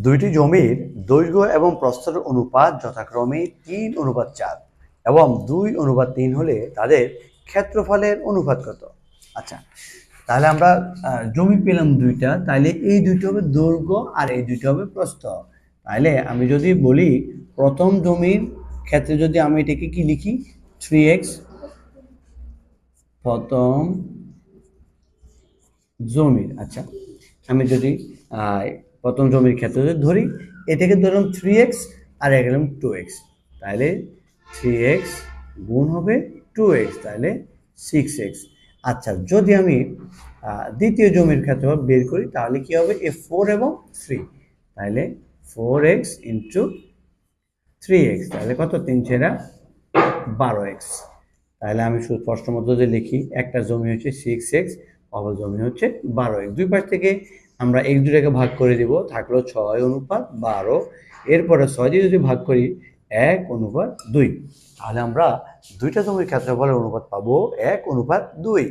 দুইটি জমির দৈর্ঘ্য এবং প্রস্থের অনুপাত যথাক্রমে 3:4 এবং 2:3 হলে তাদের ক্ষেত্রফলের অনুপাত কত? আচ্ছা, তাহলে আমরা জমি পেলাম দুইটা, তাহলে এই দুইটা হবে দৈর্ঘ্য আর এই দুইটা হবে প্রস্থ। তাহলে আমি যদি বলি প্রথম জমির ক্ষেত্রে যদি আমি এটাকে কি লিখি 3x, প্রথম জমির, আচ্ছা আমি যদি প্রথম জমির ক্ষেত্রে যদি ধরি, এটাকে ধরলাম 3x আর এ গেলাম 2x, তাহলে 3x গুণ হবে 2x, তাহলে 6x। আচ্ছা, যদি আমি দ্বিতীয় জমির ক্ষেত্রফল বের করি তাহলে কি হবে, 4 এবং 3, তাহলে 4x ইন্টু 3x, তাহলে কত, 3 × 12x। তাহলে আমি শুধু প্রশ্ন মধ্যে যদি লিখি, একটা জমি হচ্ছে 6x, অপর জমি হচ্ছে 12x। দুই পাশ থেকে আমরা এক দুটাকে ভাগ করে দিব, থাকলো 6:12। এরপরে 6 দিয়ে যদি ভাগ করি 1:2, তাহলে আমরা দুইটা জমির ক্ষেত্রফলের অনুপাত পাবো 1:2।